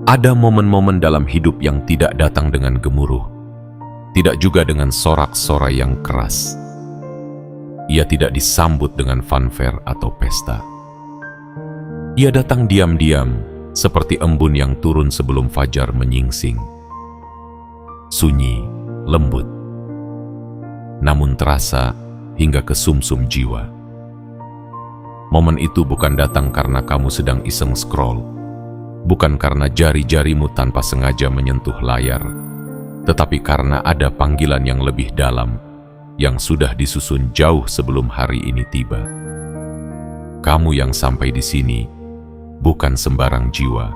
Ada momen-momen dalam hidup yang tidak datang dengan gemuruh, tidak juga dengan sorak-sorai yang keras. Ia tidak disambut dengan fanfare atau pesta. Ia datang diam-diam, seperti embun yang turun sebelum fajar menyingsing. Sunyi, lembut, namun terasa hingga ke sumsum jiwa. Momen itu bukan datang karena kamu sedang iseng scroll, bukan karena jari-jarimu tanpa sengaja menyentuh layar, tetapi karena ada panggilan yang lebih dalam, yang sudah disusun jauh sebelum hari ini tiba. Kamu yang sampai di sini bukan sembarang jiwa.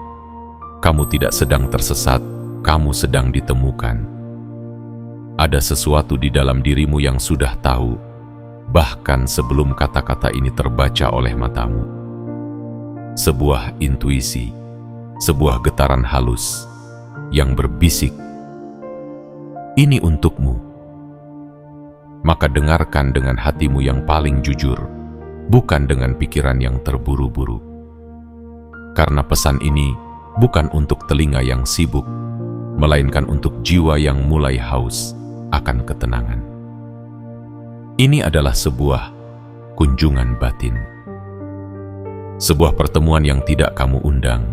Kamu tidak sedang tersesat, kamu sedang ditemukan. Ada sesuatu di dalam dirimu yang sudah tahu, bahkan sebelum kata-kata ini terbaca oleh matamu. Sebuah intuisi, sebuah getaran halus yang berbisik, "Ini untukmu." Maka dengarkan dengan hatimu yang paling jujur, bukan dengan pikiran yang terburu-buru. Karena pesan ini bukan untuk telinga yang sibuk, melainkan untuk jiwa yang mulai haus akan ketenangan. Ini adalah sebuah kunjungan batin. Sebuah pertemuan yang tidak kamu undang,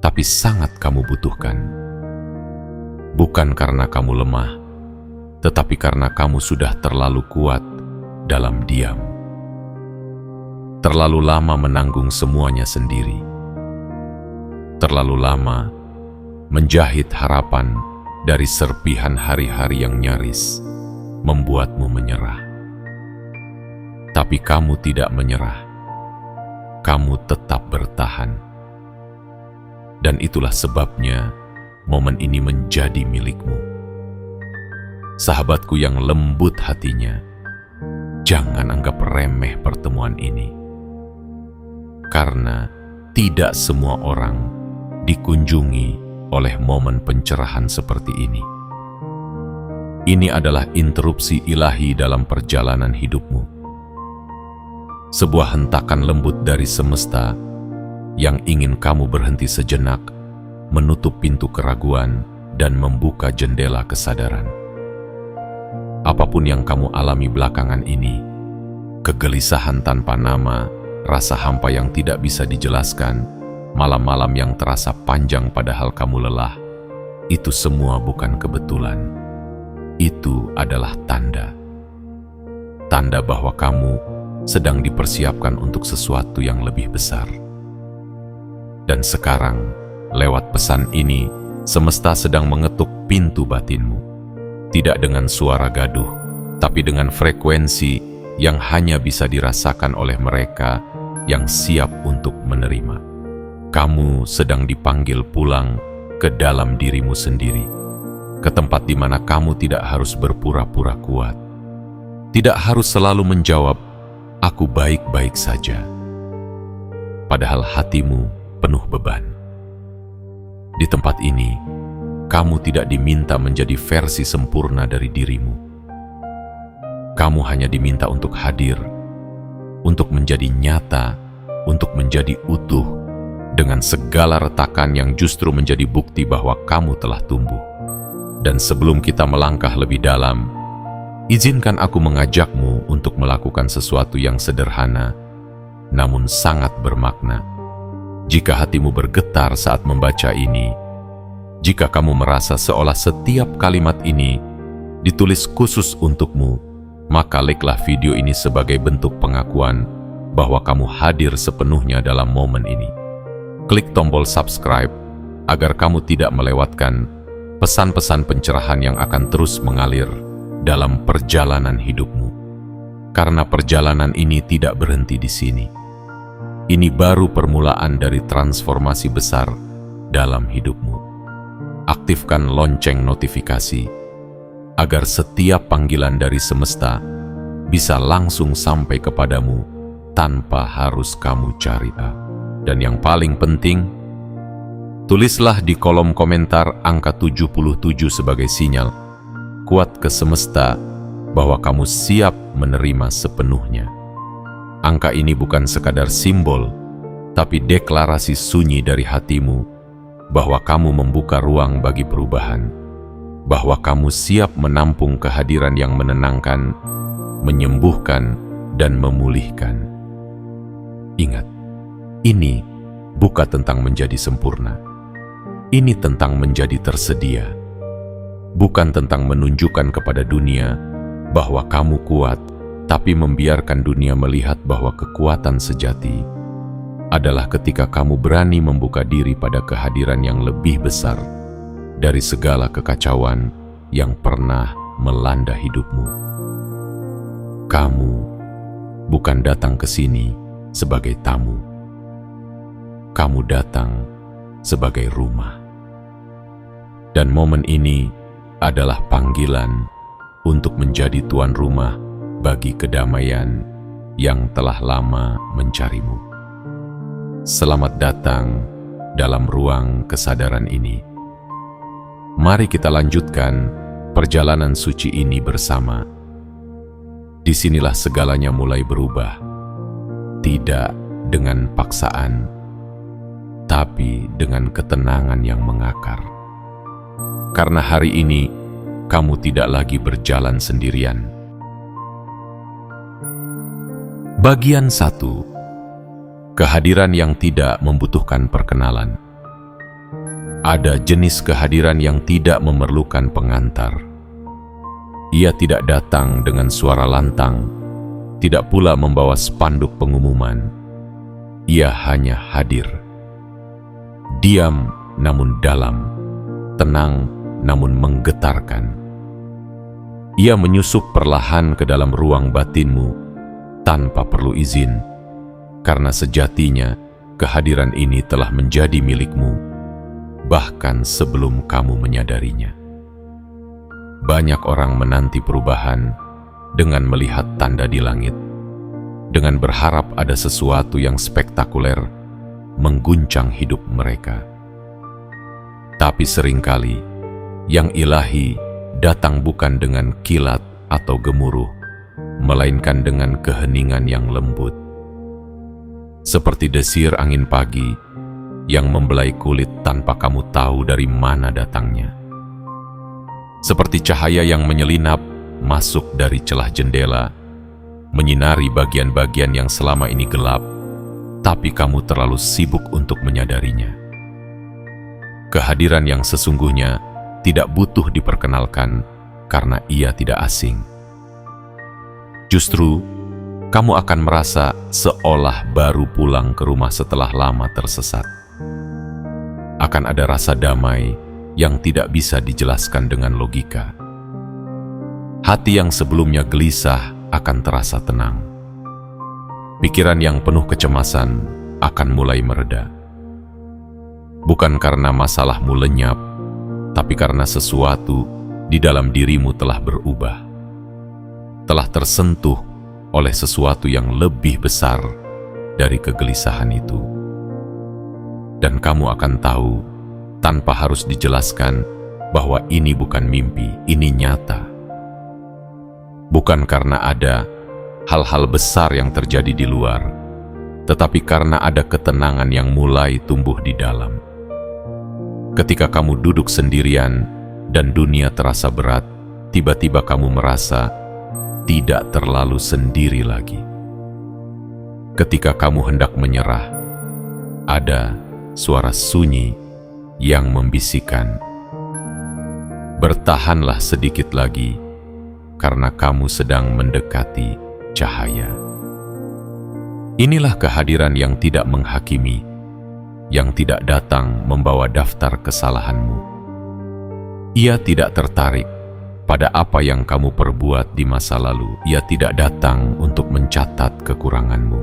tapi sangat kamu butuhkan. Bukan karena kamu lemah, tetapi karena kamu sudah terlalu kuat dalam diam. Terlalu lama menanggung semuanya sendiri. Terlalu lama menjahit harapan dari serpihan hari-hari yang nyaris membuatmu menyerah. Tapi kamu tidak menyerah. Kamu tetap bertahan. Dan itulah sebabnya momen ini menjadi milikmu. Sahabatku yang lembut hatinya, jangan anggap remeh pertemuan ini. Karena tidak semua orang dikunjungi oleh momen pencerahan seperti ini. Ini adalah interupsi ilahi dalam perjalanan hidupmu. Sebuah hentakan lembut dari semesta yang ingin kamu berhenti sejenak, menutup pintu keraguan, dan membuka jendela kesadaran. Apapun yang kamu alami belakangan ini, kegelisahan tanpa nama, rasa hampa yang tidak bisa dijelaskan, malam-malam yang terasa panjang padahal kamu lelah, itu semua bukan kebetulan. Itu adalah tanda. Tanda bahwa kamu sedang dipersiapkan untuk sesuatu yang lebih besar. Dan sekarang, lewat pesan ini, semesta sedang mengetuk pintu batinmu. Tidak dengan suara gaduh, tapi dengan frekuensi yang hanya bisa dirasakan oleh mereka yang siap untuk menerima. Kamu sedang dipanggil pulang ke dalam dirimu sendiri, ke tempat di mana kamu tidak harus berpura-pura kuat, tidak harus selalu menjawab, "Aku baik-baik saja." Padahal hatimu penuh beban. Di tempat ini, kamu tidak diminta menjadi versi sempurna dari dirimu. Kamu hanya diminta untuk hadir, untuk menjadi nyata, untuk menjadi utuh, dengan segala retakan yang justru menjadi bukti bahwa kamu telah tumbuh. Dan sebelum kita melangkah lebih dalam, izinkan aku mengajakmu untuk melakukan sesuatu yang sederhana, namun sangat bermakna. Jika hatimu bergetar saat membaca ini, jika kamu merasa seolah setiap kalimat ini ditulis khusus untukmu, maka kliklah video ini sebagai bentuk pengakuan bahwa kamu hadir sepenuhnya dalam momen ini. Klik tombol subscribe agar kamu tidak melewatkan pesan-pesan pencerahan yang akan terus mengalir dalam perjalanan hidupmu. Karena perjalanan ini tidak berhenti di sini. Ini baru permulaan dari transformasi besar dalam hidupmu. Aktifkan lonceng notifikasi agar setiap panggilan dari semesta bisa langsung sampai kepadamu tanpa harus kamu cari. Dan yang paling penting, tulislah di kolom komentar angka 77 sebagai sinyal kuat ke semesta bahwa kamu siap menerima sepenuhnya. Angka ini bukan sekadar simbol, tapi deklarasi sunyi dari hatimu bahwa kamu membuka ruang bagi perubahan, bahwa kamu siap menampung kehadiran yang menenangkan, menyembuhkan, dan memulihkan. Ingat, ini bukan tentang menjadi sempurna. Ini tentang menjadi tersedia. Bukan tentang menunjukkan kepada dunia bahwa kamu kuat, tapi membiarkan dunia melihat bahwa kekuatan sejati adalah ketika kamu berani membuka diri pada kehadiran yang lebih besar dari segala kekacauan yang pernah melanda hidupmu. Kamu bukan datang ke sini sebagai tamu. Kamu datang sebagai rumah. Dan momen ini adalah panggilan untuk menjadi tuan rumah bagi kedamaian yang telah lama mencarimu. Selamat datang dalam ruang kesadaran ini. Mari kita lanjutkan perjalanan suci ini bersama. Disinilah segalanya mulai berubah, tidak dengan paksaan, tapi dengan ketenangan yang mengakar. Karena hari ini, kamu tidak lagi berjalan sendirian. Bagian 1. Kehadiran yang tidak membutuhkan perkenalan. Ada jenis kehadiran yang tidak memerlukan pengantar. Ia tidak datang dengan suara lantang, tidak pula membawa spanduk pengumuman. Ia hanya hadir. Diam namun dalam, tenang namun menggetarkan. Ia menyusup perlahan ke dalam ruang batinmu tanpa perlu izin, karena sejatinya kehadiran ini telah menjadi milikmu, bahkan sebelum kamu menyadarinya. Banyak orang menanti perubahan dengan melihat tanda di langit, dengan berharap ada sesuatu yang spektakuler mengguncang hidup mereka. Tapi seringkali, yang ilahi datang bukan dengan kilat atau gemuruh, melainkan dengan keheningan yang lembut. Seperti desir angin pagi yang membelai kulit tanpa kamu tahu dari mana datangnya. Seperti cahaya yang menyelinap masuk dari celah jendela, menyinari bagian-bagian yang selama ini gelap, tapi kamu terlalu sibuk untuk menyadarinya. Kehadiran yang sesungguhnya tidak butuh diperkenalkan karena ia tidak asing. Justru, kamu akan merasa seolah baru pulang ke rumah setelah lama tersesat. Akan ada rasa damai yang tidak bisa dijelaskan dengan logika. Hati yang sebelumnya gelisah akan terasa tenang. Pikiran yang penuh kecemasan akan mulai mereda. Bukan karena masalahmu lenyap, tapi karena sesuatu di dalam dirimu telah berubah. Telah tersentuh oleh sesuatu yang lebih besar dari kegelisahan itu. Dan kamu akan tahu, tanpa harus dijelaskan, bahwa ini bukan mimpi, ini nyata. Bukan karena ada hal-hal besar yang terjadi di luar, tetapi karena ada ketenangan yang mulai tumbuh di dalam. Ketika kamu duduk sendirian dan dunia terasa berat, tiba-tiba kamu merasa tidak terlalu sendiri lagi. Ketika kamu hendak menyerah, ada suara sunyi yang membisikkan, "Bertahanlah sedikit lagi, karena kamu sedang mendekati cahaya." Inilah kehadiran yang tidak menghakimi, yang tidak datang membawa daftar kesalahanmu. Ia tidak tertarik pada apa yang kamu perbuat di masa lalu. Ia tidak datang untuk mencatat kekuranganmu.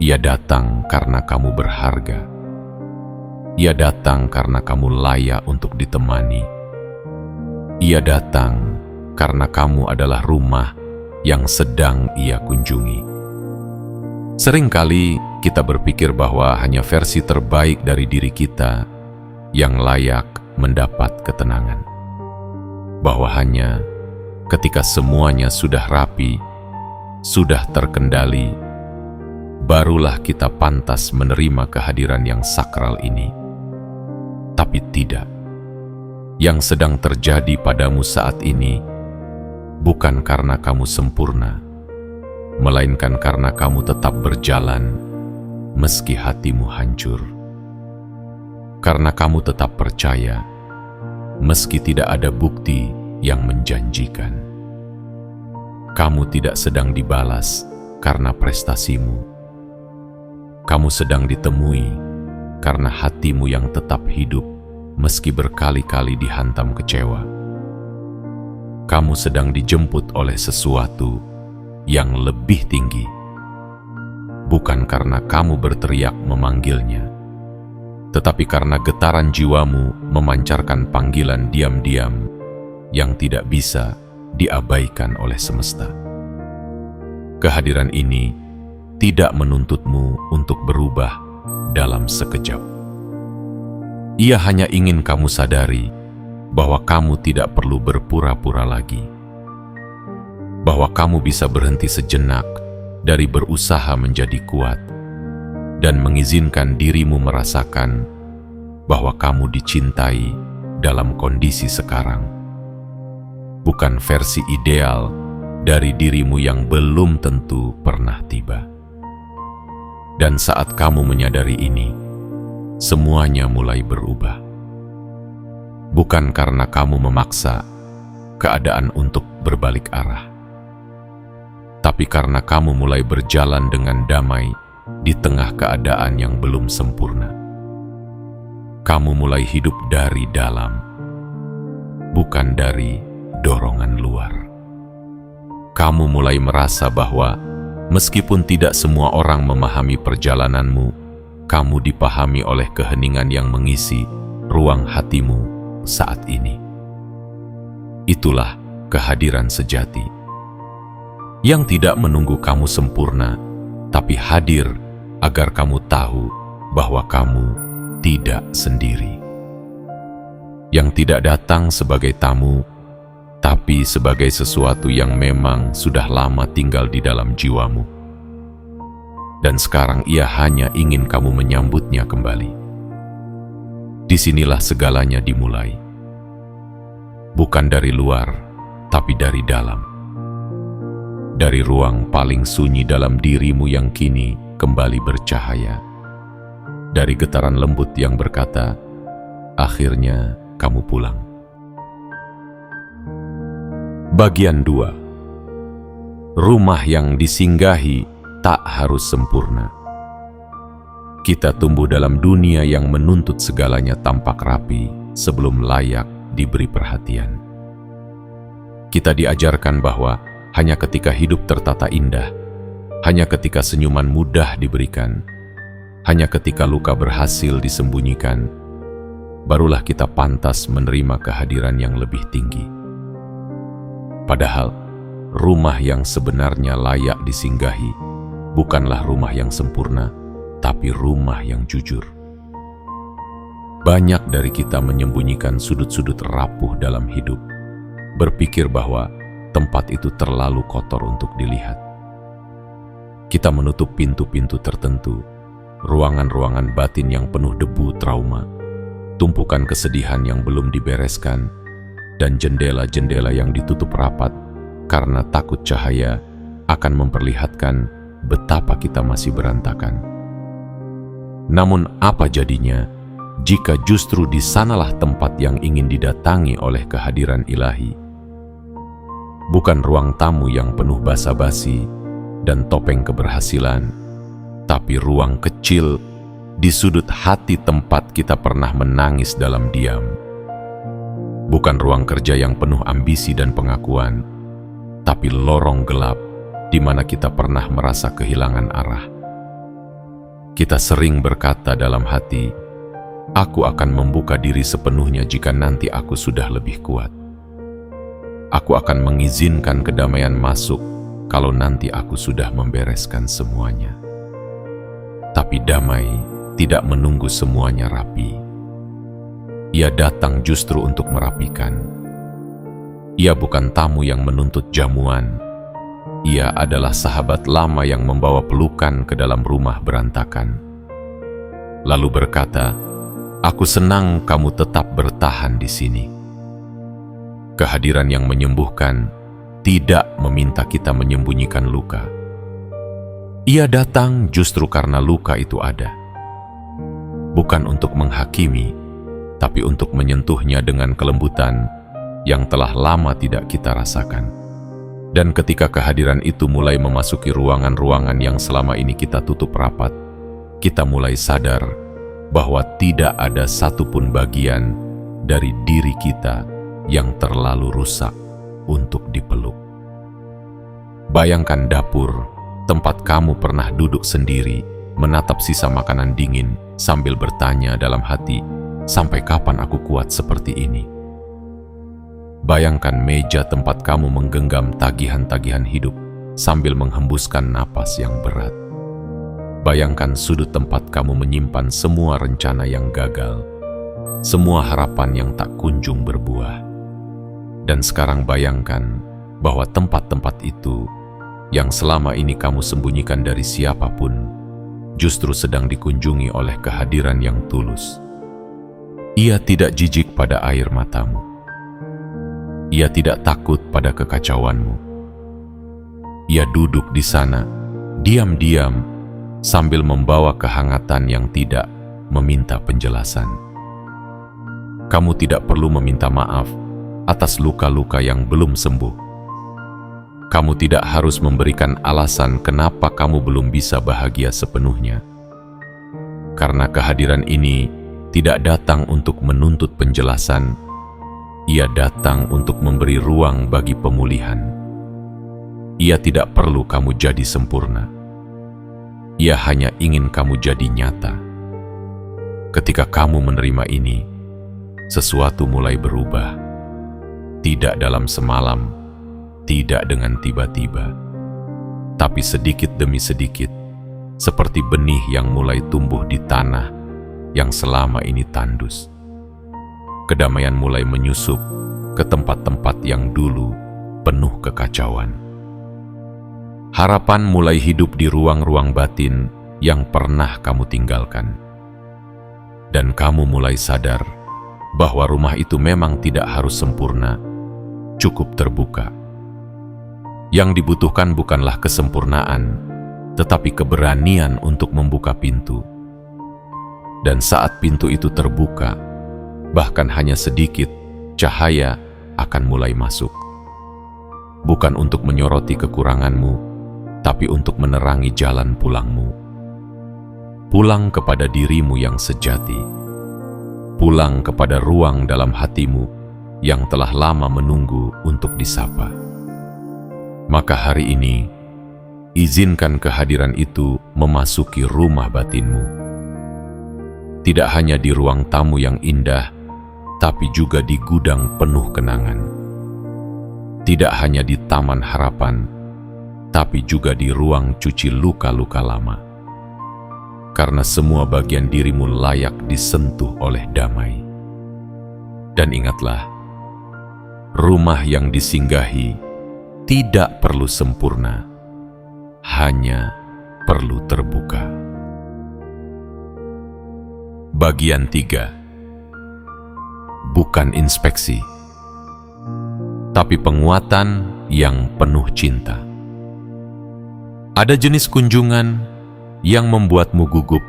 Ia datang karena kamu berharga. Ia datang karena kamu layak untuk ditemani. Ia datang karena kamu adalah rumah yang sedang ia kunjungi. Seringkali kita berpikir bahwa hanya versi terbaik dari diri kita yang layak mendapat ketenangan. Bahwa hanya ketika semuanya sudah rapi, sudah terkendali, barulah kita pantas menerima kehadiran yang sakral ini. Tapi tidak. Yang sedang terjadi padamu saat ini bukan karena kamu sempurna, melainkan karena kamu tetap berjalan meski hatimu hancur. Karena kamu tetap percaya meski tidak ada bukti yang menjanjikan. Kamu tidak sedang dibalas karena prestasimu. Kamu sedang ditemui karena hatimu yang tetap hidup meski berkali-kali dihantam kecewa. Kamu sedang dijemput oleh sesuatu yang lebih tinggi, bukan karena kamu berteriak memanggilnya, tetapi karena getaran jiwamu memancarkan panggilan diam-diam yang tidak bisa diabaikan oleh semesta. Kehadiran ini tidak menuntutmu untuk berubah dalam sekejap. Ia hanya ingin kamu sadari bahwa kamu tidak perlu berpura-pura lagi, bahwa kamu bisa berhenti sejenak dari berusaha menjadi kuat dan mengizinkan dirimu merasakan bahwa kamu dicintai dalam kondisi sekarang, bukan versi ideal dari dirimu yang belum tentu pernah tiba. Dan saat kamu menyadari ini, semuanya mulai berubah. Bukan karena kamu memaksa keadaan untuk berbalik arah, tapi karena kamu mulai berjalan dengan damai di tengah keadaan yang belum sempurna. Kamu mulai hidup dari dalam, bukan dari dorongan luar. Kamu mulai merasa bahwa meskipun tidak semua orang memahami perjalananmu, kamu dipahami oleh keheningan yang mengisi ruang hatimu saat ini. Itulah kehadiran sejati, yang tidak menunggu kamu sempurna, tapi hadir agar kamu tahu bahwa kamu tidak sendiri. Yang tidak datang sebagai tamu, tapi sebagai sesuatu yang memang sudah lama tinggal di dalam jiwamu. Dan sekarang ia hanya ingin kamu menyambutnya kembali. Disinilah segalanya dimulai. Bukan dari luar, tapi dari dalam. Dari ruang paling sunyi dalam dirimu yang kini kembali bercahaya. Dari getaran lembut yang berkata, akhirnya kamu pulang. Bagian 2. Rumah yang disinggahi tak harus sempurna. Kita tumbuh dalam dunia yang menuntut segalanya tampak rapi sebelum layak diberi perhatian. Kita diajarkan bahwa hanya ketika hidup tertata indah, hanya ketika senyuman mudah diberikan, hanya ketika luka berhasil disembunyikan, barulah kita pantas menerima kehadiran yang lebih tinggi. Padahal, rumah yang sebenarnya layak disinggahi bukanlah rumah yang sempurna, tapi rumah yang jujur. Banyak dari kita menyembunyikan sudut-sudut rapuh dalam hidup, berpikir bahwa tempat itu terlalu kotor untuk dilihat. Kita menutup pintu-pintu tertentu, ruangan-ruangan batin yang penuh debu trauma, tumpukan kesedihan yang belum dibereskan, dan jendela-jendela yang ditutup rapat karena takut cahaya akan memperlihatkan betapa kita masih berantakan. Namun apa jadinya jika justru di sanalah tempat yang ingin didatangi oleh kehadiran ilahi? Bukan ruang tamu yang penuh basa-basi dan topeng keberhasilan, tapi ruang kecil di sudut hati tempat kita pernah menangis dalam diam. Bukan ruang kerja yang penuh ambisi dan pengakuan, tapi lorong gelap di mana kita pernah merasa kehilangan arah. Kita sering berkata dalam hati, aku akan membuka diri sepenuhnya jika nanti aku sudah lebih kuat. Aku akan mengizinkan kedamaian masuk kalau nanti aku sudah membereskan semuanya. Tapi damai tidak menunggu semuanya rapi. Ia datang justru untuk merapikan. Ia bukan tamu yang menuntut jamuan, Ia adalah sahabat lama yang membawa pelukan ke dalam rumah berantakan. Lalu berkata, "Aku senang kamu tetap bertahan di sini." Kehadiran yang menyembuhkan tidak meminta kita menyembunyikan luka. Ia datang justru karena luka itu ada. Bukan untuk menghakimi, tapi untuk menyentuhnya dengan kelembutan yang telah lama tidak kita rasakan. Dan ketika kehadiran itu mulai memasuki ruangan-ruangan yang selama ini kita tutup rapat, kita mulai sadar bahwa tidak ada satupun bagian dari diri kita yang terlalu rusak untuk dipeluk. Bayangkan dapur, tempat kamu pernah duduk sendiri, menatap sisa makanan dingin sambil bertanya dalam hati, "Sampai kapan aku kuat seperti ini?" Bayangkan meja tempat kamu menggenggam tagihan-tagihan hidup sambil menghembuskan napas yang berat. Bayangkan sudut tempat kamu menyimpan semua rencana yang gagal, semua harapan yang tak kunjung berbuah. Dan sekarang bayangkan bahwa tempat-tempat itu yang selama ini kamu sembunyikan dari siapapun, justru sedang dikunjungi oleh kehadiran yang tulus. Ia tidak jijik pada air matamu. Ia tidak takut pada kekacauanmu. Ia duduk di sana, diam-diam, sambil membawa kehangatan yang tidak meminta penjelasan. Kamu tidak perlu meminta maaf atas luka-luka yang belum sembuh. Kamu tidak harus memberikan alasan kenapa kamu belum bisa bahagia sepenuhnya. Karena kehadiran ini tidak datang untuk menuntut penjelasan, ia datang untuk memberi ruang bagi pemulihan. Ia tidak perlu kamu jadi sempurna. Ia hanya ingin kamu jadi nyata. Ketika kamu menerima ini, sesuatu mulai berubah. Tidak dalam semalam, tidak dengan tiba-tiba, tapi sedikit demi sedikit, seperti benih yang mulai tumbuh di tanah yang selama ini tandus. Kedamaian mulai menyusup ke tempat-tempat yang dulu penuh kekacauan. Harapan mulai hidup di ruang-ruang batin yang pernah kamu tinggalkan. Dan kamu mulai sadar bahwa rumah itu memang tidak harus sempurna, cukup terbuka. Yang dibutuhkan bukanlah kesempurnaan, tetapi keberanian untuk membuka pintu. Dan saat pintu itu terbuka, bahkan hanya sedikit cahaya akan mulai masuk. Bukan untuk menyoroti kekuranganmu, tapi untuk menerangi jalan pulangmu. Pulang kepada dirimu yang sejati. Pulang kepada ruang dalam hatimu yang telah lama menunggu untuk disapa. Maka hari ini, izinkan kehadiran itu memasuki rumah batinmu. Tidak hanya di ruang tamu yang indah, tapi juga di gudang penuh kenangan. Tidak hanya di taman harapan, tapi juga di ruang cuci luka-luka lama. Karena semua bagian dirimu layak disentuh oleh damai. Dan ingatlah, rumah yang disinggahi tidak perlu sempurna, hanya perlu terbuka. Bagian 3. Bukan inspeksi, tapi penguatan yang penuh cinta. Ada jenis kunjungan yang membuatmu gugup.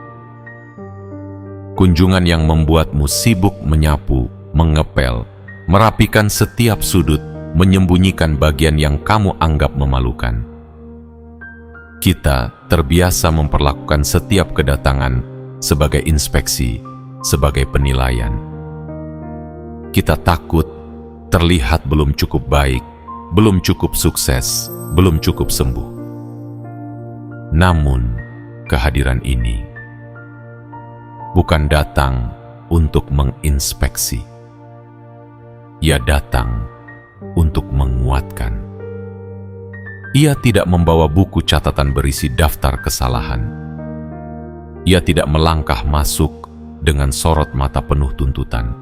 Kunjungan yang membuatmu sibuk menyapu, mengepel, merapikan setiap sudut, menyembunyikan bagian yang kamu anggap memalukan. Kita terbiasa memperlakukan setiap kedatangan sebagai inspeksi, sebagai penilaian. Kita takut terlihat belum cukup baik, belum cukup sukses, belum cukup sembuh. Namun, kehadiran ini bukan datang untuk menginspeksi. Ia datang untuk menguatkan. Ia tidak membawa buku catatan berisi daftar kesalahan. Ia tidak melangkah masuk dengan sorot mata penuh tuntutan.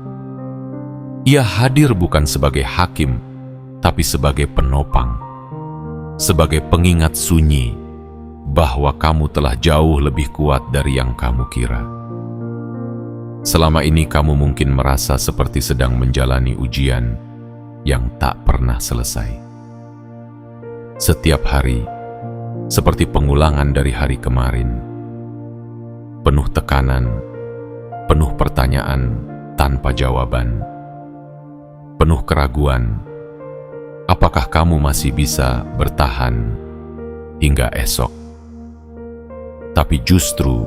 Ia hadir bukan sebagai hakim, tapi sebagai penopang. sebagai pengingat sunyi bahwa kamu telah jauh lebih kuat dari yang kamu kira. Selama ini kamu mungkin merasa seperti sedang menjalani ujian yang tak pernah selesai. Setiap hari, seperti pengulangan dari hari kemarin, penuh tekanan, penuh pertanyaan tanpa jawaban, penuh keraguan, apakah kamu masih bisa bertahan hingga esok? Tapi justru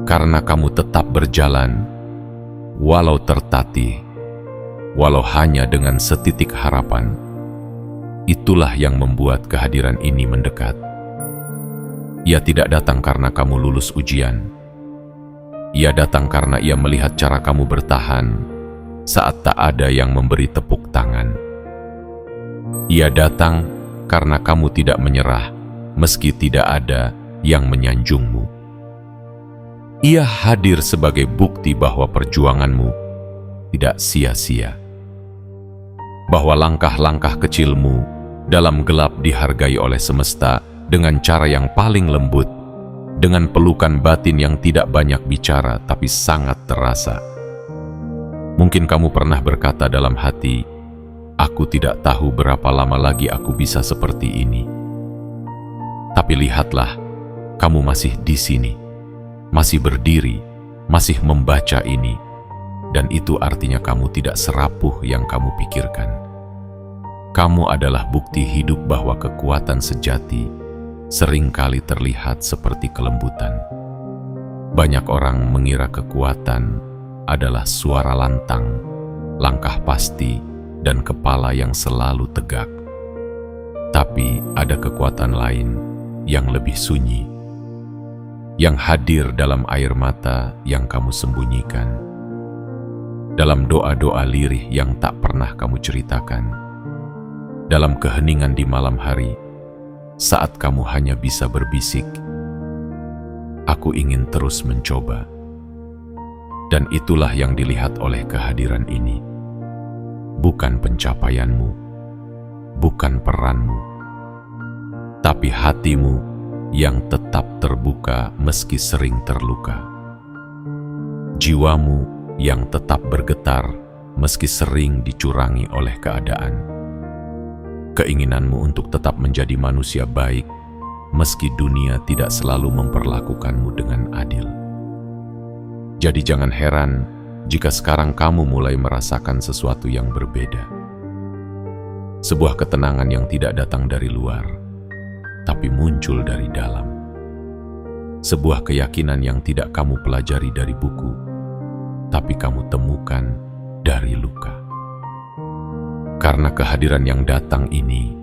karena kamu tetap berjalan, walau tertatih, walau hanya dengan setitik harapan, itulah yang membuat kehadiran ini mendekat. Ia tidak datang karena kamu lulus ujian. Ia datang karena ia melihat cara kamu bertahan saat tak ada yang memberi tepuk tangan. Ia datang karena kamu tidak menyerah meski tidak ada yang menyanjungmu. Ia hadir sebagai bukti bahwa perjuanganmu tidak sia-sia, bahwa langkah-langkah kecilmu dalam gelap dihargai oleh semesta dengan cara yang paling lembut, dengan pelukan batin yang tidak banyak bicara tapi sangat terasa. Mungkin kamu pernah berkata dalam hati, "Aku tidak tahu berapa lama lagi aku bisa seperti ini." Tapi lihatlah, kamu masih di sini, masih berdiri, masih membaca ini, dan itu artinya kamu tidak serapuh yang kamu pikirkan. Kamu adalah bukti hidup bahwa kekuatan sejati seringkali terlihat seperti kelembutan. Banyak orang mengira kekuatan adalah suara lantang, langkah pasti, dan kepala yang selalu tegak. Tapi ada kekuatan lain yang lebih sunyi, yang hadir dalam air mata yang kamu sembunyikan, dalam doa-doa lirih yang tak pernah kamu ceritakan, dalam keheningan di malam hari, saat kamu hanya bisa berbisik, "Aku ingin terus mencoba." Dan itulah yang dilihat oleh kehadiran ini. Bukan pencapaianmu, bukan peranmu, tapi hatimu yang tetap terbuka meski sering terluka. Jiwamu yang tetap bergetar meski sering dicurangi oleh keadaan. Keinginanmu untuk tetap menjadi manusia baik, meski dunia tidak selalu memperlakukanmu dengan adil. Jadi jangan heran jika sekarang kamu mulai merasakan sesuatu yang berbeda. Sebuah ketenangan yang tidak datang dari luar, tapi muncul dari dalam. Sebuah keyakinan yang tidak kamu pelajari dari buku, tapi kamu temukan dari luka. Karena kehadiran yang datang ini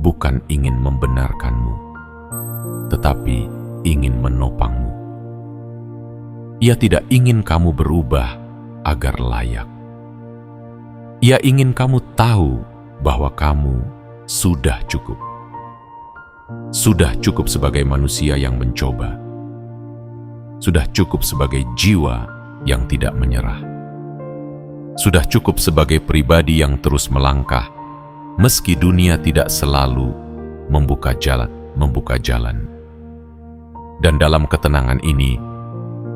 bukan ingin membenarkanmu, tetapi ingin menopangmu. Ia tidak ingin kamu berubah agar layak. Ia ingin kamu tahu bahwa kamu sudah cukup. Sudah cukup sebagai manusia yang mencoba. Sudah cukup sebagai jiwa yang tidak menyerah. Sudah cukup sebagai pribadi yang terus melangkah, meski dunia tidak selalu membuka jalan. Dan dalam ketenangan ini,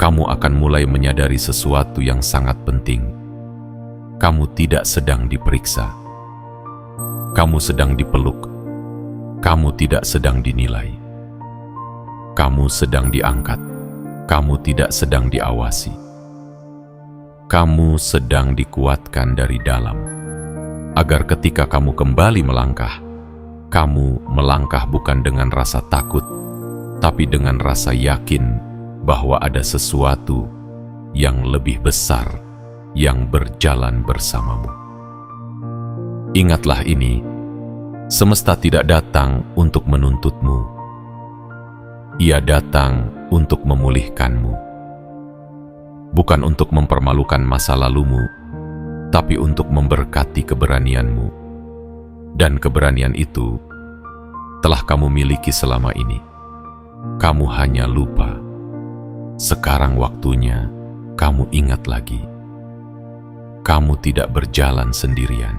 kamu akan mulai menyadari sesuatu yang sangat penting. Kamu tidak sedang diperiksa. Kamu sedang dipeluk. Kamu tidak sedang dinilai. Kamu sedang diangkat. Kamu tidak sedang diawasi. Kamu sedang dikuatkan dari dalam, agar ketika kamu kembali melangkah, kamu melangkah bukan dengan rasa takut, tapi dengan rasa yakin bahwa ada sesuatu yang lebih besar yang berjalan bersamamu. Ingatlah ini, semesta tidak datang untuk menuntutmu. Ia datang untuk memulihkanmu. Bukan untuk mempermalukan masa lalumu, tapi untuk memberkati keberanianmu. Dan keberanian itu telah kamu miliki selama ini. Kamu hanya lupa. Sekarang waktunya kamu ingat lagi. Kamu tidak berjalan sendirian.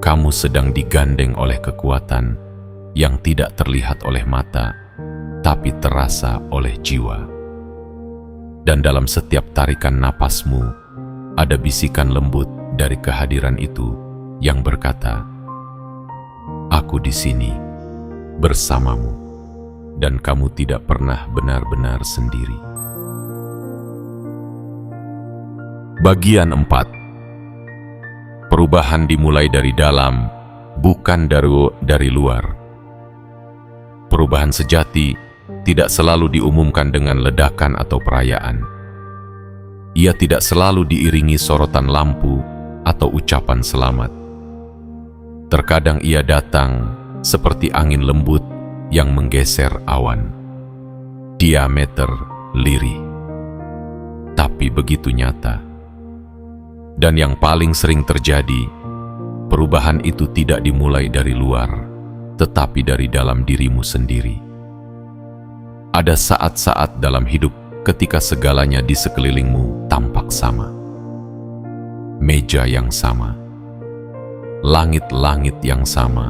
Kamu sedang digandeng oleh kekuatan yang tidak terlihat oleh mata, tapi terasa oleh jiwa. Dan dalam setiap tarikan napasmu, ada bisikan lembut dari kehadiran itu yang berkata, "Aku di sini bersamamu, dan kamu tidak pernah benar-benar sendiri." Bagian 4. Perubahan dimulai dari dalam, bukan dari luar. Perubahan sejati tidak selalu diumumkan dengan ledakan atau perayaan. Ia tidak selalu diiringi sorotan lampu atau ucapan selamat. Terkadang ia datang seperti angin lembut yang menggeser awan. Diameter lirih, tapi begitu nyata. Dan yang paling sering terjadi, perubahan itu tidak dimulai dari luar, tetapi dari dalam dirimu sendiri. Ada saat-saat dalam hidup ketika segalanya di sekelilingmu tampak sama. Meja yang sama, langit-langit yang sama,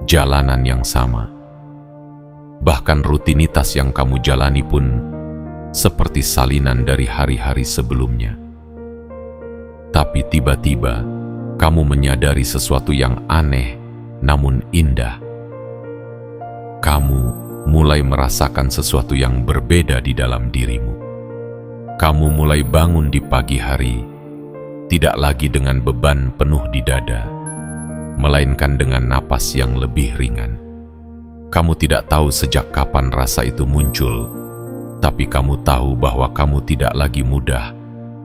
jalanan yang sama. Bahkan rutinitas yang kamu jalani pun seperti salinan dari hari-hari sebelumnya. Tapi tiba-tiba kamu menyadari sesuatu yang aneh namun indah. Kamu mulai merasakan sesuatu yang berbeda di dalam dirimu. Kamu mulai bangun di pagi hari, tidak lagi dengan beban penuh di dada, melainkan dengan napas yang lebih ringan. Kamu tidak tahu sejak kapan rasa itu muncul, tapi kamu tahu bahwa kamu tidak lagi mudah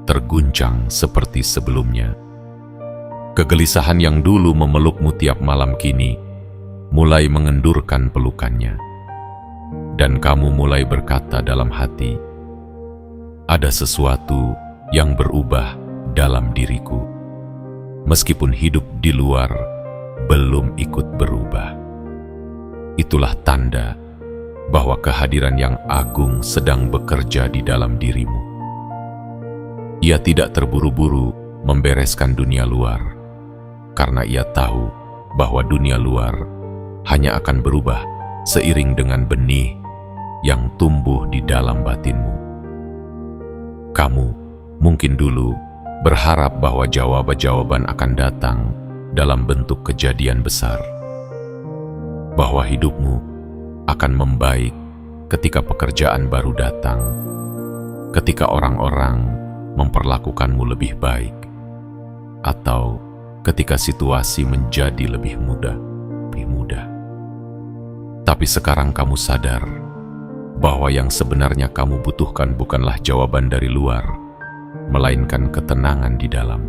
terguncang seperti sebelumnya. Kegelisahan yang dulu memelukmu tiap malam kini mulai mengendurkan pelukannya. Dan kamu mulai berkata dalam hati, "Ada sesuatu yang berubah dalam diriku, meskipun hidup di luar belum ikut berubah." Itulah tanda bahwa kehadiran yang agung sedang bekerja di dalam dirimu. Ia tidak terburu-buru membereskan dunia luar, karena ia tahu bahwa dunia luar hanya akan berubah seiring dengan benih yang tumbuh di dalam batinmu. Kamu mungkin dulu berharap bahwa jawaban-jawaban akan datang dalam bentuk kejadian besar, bahwa hidupmu akan membaik ketika pekerjaan baru datang, ketika orang-orang memperlakukanmu lebih baik, atau ketika situasi menjadi lebih mudah. Tapi sekarang kamu sadar bahwa yang sebenarnya kamu butuhkan bukanlah jawaban dari luar, melainkan ketenangan di dalam.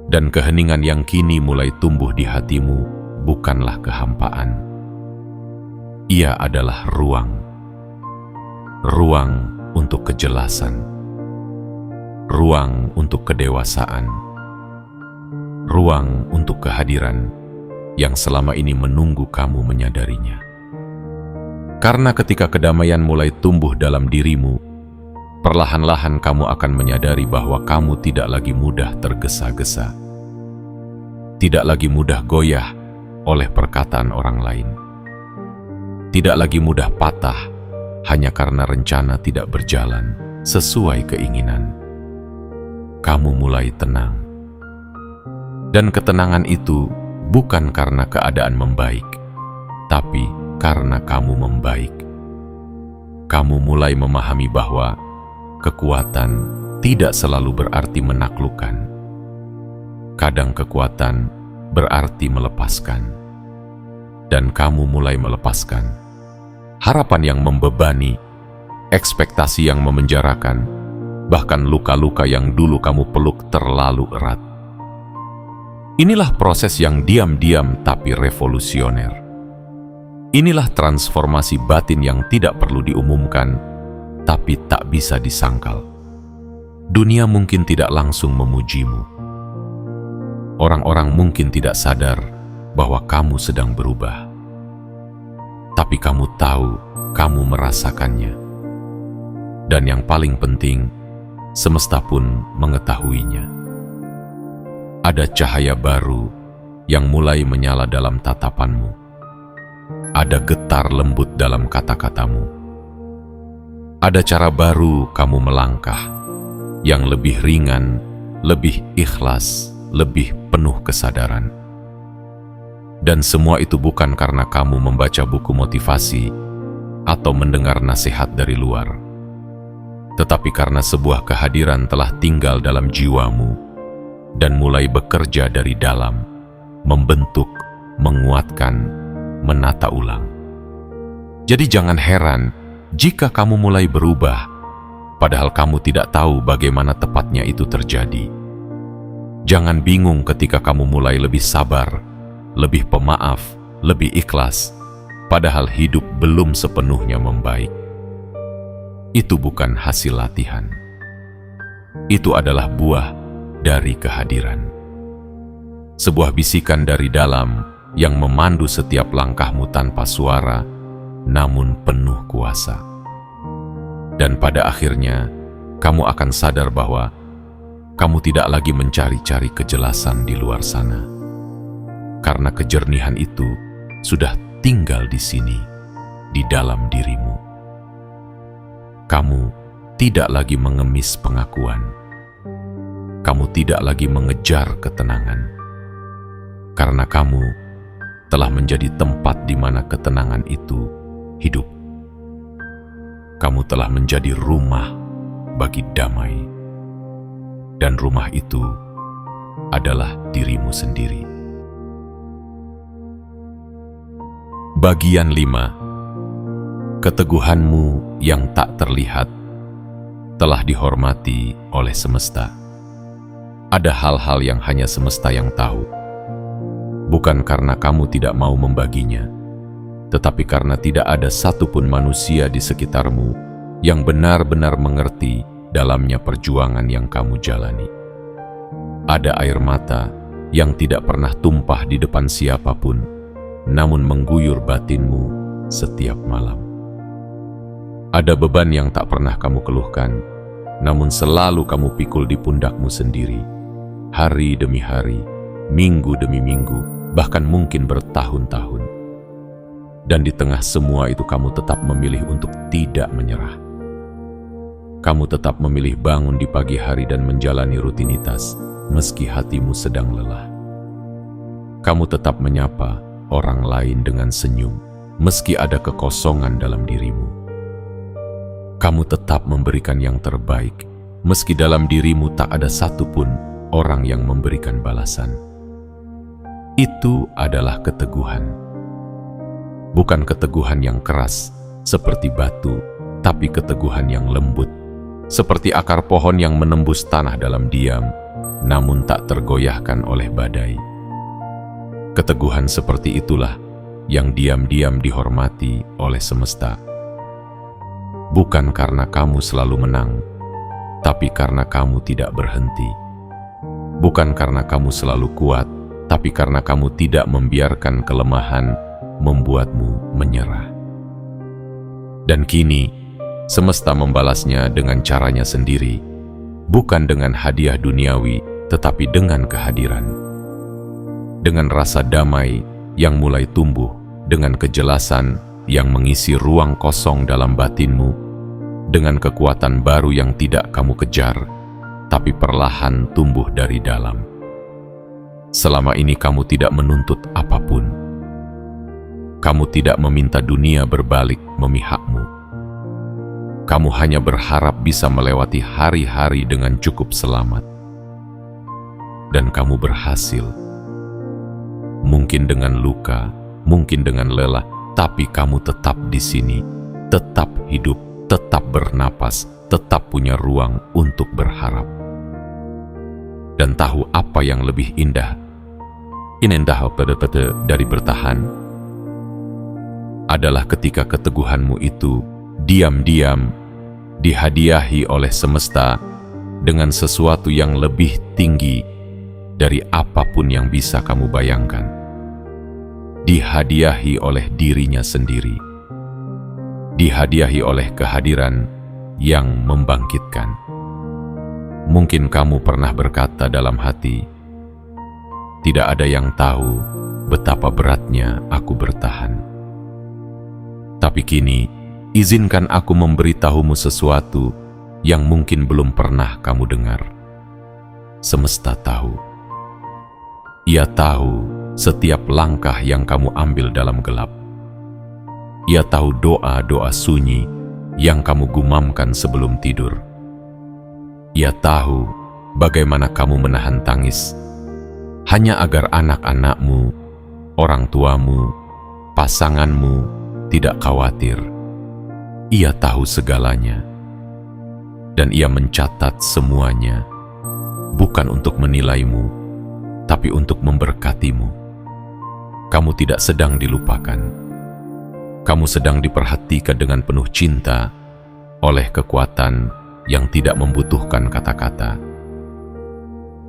Dan keheningan yang kini mulai tumbuh di hatimu bukanlah kehampaan. Ia adalah ruang untuk kejelasan, ruang untuk kedewasaan, ruang untuk kehadiran yang selama ini menunggu kamu menyadarinya. Karena ketika kedamaian mulai tumbuh dalam dirimu, perlahan-lahan kamu akan menyadari bahwa kamu tidak lagi mudah tergesa-gesa, tidak lagi mudah goyah oleh perkataan orang lain, tidak lagi mudah patah hanya karena rencana tidak berjalan sesuai keinginan. Kamu mulai tenang. Dan ketenangan itu bukan karena keadaan membaik, tapi karena kamu membaik. Kamu mulai memahami bahwa kekuatan tidak selalu berarti menaklukkan. Kadang kekuatan berarti melepaskan. Dan kamu mulai melepaskan harapan yang membebani, ekspektasi yang memenjarakan, bahkan luka-luka yang dulu kamu peluk terlalu erat. Inilah proses yang diam-diam tapi revolusioner. Inilah transformasi batin yang tidak perlu diumumkan, tapi tak bisa disangkal. Dunia mungkin tidak langsung memujimu. Orang-orang mungkin tidak sadar bahwa kamu sedang berubah. Tapi kamu tahu, kamu merasakannya. Dan yang paling penting, semesta pun mengetahuinya. Ada cahaya baru yang mulai menyala dalam tatapanmu. ada getar lembut dalam kata-katamu. Ada cara baru kamu melangkah, yang lebih ringan, lebih ikhlas, lebih penuh kesadaran. Dan semua itu bukan karena kamu membaca buku motivasi atau mendengar nasihat dari luar, tetapi karena sebuah kehadiran telah tinggal dalam jiwamu dan mulai bekerja dari dalam, membentuk, menguatkan, menata ulang. Jadi jangan heran jika kamu mulai berubah, padahal kamu tidak tahu bagaimana tepatnya itu terjadi. Jangan bingung ketika kamu mulai lebih sabar, lebih pemaaf, lebih ikhlas, padahal hidup belum sepenuhnya membaik. Itu bukan hasil latihan. Itu adalah buah dari kehadiran. Sebuah bisikan dari dalam yang memandu setiap langkahmu tanpa suara, namun penuh kuasa. Dan pada akhirnya, kamu akan sadar bahwa kamu tidak lagi mencari-cari kejelasan di luar sana. Karena kejernihan itu sudah tinggal di sini, di dalam dirimu. Kamu tidak lagi mengemis pengakuan. Kamu tidak lagi mengejar ketenangan. Karena kamu telah menjadi tempat di mana ketenangan itu hidup. Kamu telah menjadi rumah bagi damai. Dan rumah itu adalah dirimu sendiri. Bagian 5. Keteguhanmu yang tak terlihat telah dihormati oleh semesta. Ada hal-hal yang hanya semesta yang tahu. Bukan karena kamu tidak mau membaginya, tetapi karena tidak ada satupun manusia di sekitarmu yang benar-benar mengerti dalamnya perjuangan yang kamu jalani. Ada air mata yang tidak pernah tumpah di depan siapapun, namun mengguyur batinmu setiap malam. Ada beban yang tak pernah kamu keluhkan, namun selalu kamu pikul di pundakmu sendiri, hari demi hari, minggu demi minggu, bahkan mungkin bertahun-tahun. Dan di tengah semua itu kamu tetap memilih untuk tidak menyerah. Kamu tetap memilih bangun di pagi hari dan menjalani rutinitas, meski hatimu sedang lelah. Kamu tetap menyapa orang lain dengan senyum, meski ada kekosongan dalam dirimu. Kamu tetap memberikan yang terbaik, meski dalam dirimu tak ada satupun orang yang memberikan balasan. Itu adalah keteguhan. Bukan keteguhan yang keras, seperti batu, tapi keteguhan yang lembut, seperti akar pohon yang menembus tanah dalam diam, namun tak tergoyahkan oleh badai. Keteguhan seperti itulah yang diam-diam dihormati oleh semesta. Bukan karena kamu selalu menang, tapi karena kamu tidak berhenti. Bukan karena kamu selalu kuat, tapi karena kamu tidak membiarkan kelemahan membuatmu menyerah. Dan kini, semesta membalasnya dengan caranya sendiri, bukan dengan hadiah duniawi, tetapi dengan kehadiran. Dengan rasa damai yang mulai tumbuh, dengan kejelasan yang mengisi ruang kosong dalam batinmu, dengan kekuatan baru yang tidak kamu kejar, tapi perlahan tumbuh dari dalam. Selama ini kamu tidak menuntut apapun. Kamu tidak meminta dunia berbalik memihakmu. Kamu hanya berharap bisa melewati hari-hari dengan cukup selamat. Dan kamu berhasil. Mungkin dengan luka, mungkin dengan lelah, tapi kamu tetap di sini, tetap hidup, tetap bernapas, tetap punya ruang untuk berharap. Dan tahu apa yang lebih indah? Indah dari bertahan adalah ketika keteguhanmu itu diam-diam dihadiahi oleh semesta dengan sesuatu yang lebih tinggi dari apapun yang bisa kamu bayangkan. Dihadiahi oleh dirinya sendiri. Dihadiahi oleh kehadiran yang membangkitkan. Mungkin kamu pernah berkata dalam hati, "Tidak ada yang tahu betapa beratnya aku bertahan." Tapi kini, izinkan aku memberitahumu sesuatu yang mungkin belum pernah kamu dengar. Semesta tahu. Ia tahu setiap langkah yang kamu ambil dalam gelap. Ia tahu doa-doa sunyi yang kamu gumamkan sebelum tidur. Ia tahu bagaimana kamu menahan tangis hanya agar anak-anakmu, orang tuamu, pasanganmu tidak khawatir. Ia tahu segalanya, dan ia mencatat semuanya, bukan untuk menilaimu, tapi untuk memberkatimu. Kamu tidak sedang dilupakan. Kamu sedang diperhatikan dengan penuh cinta oleh kekuatan yang tidak membutuhkan kata-kata.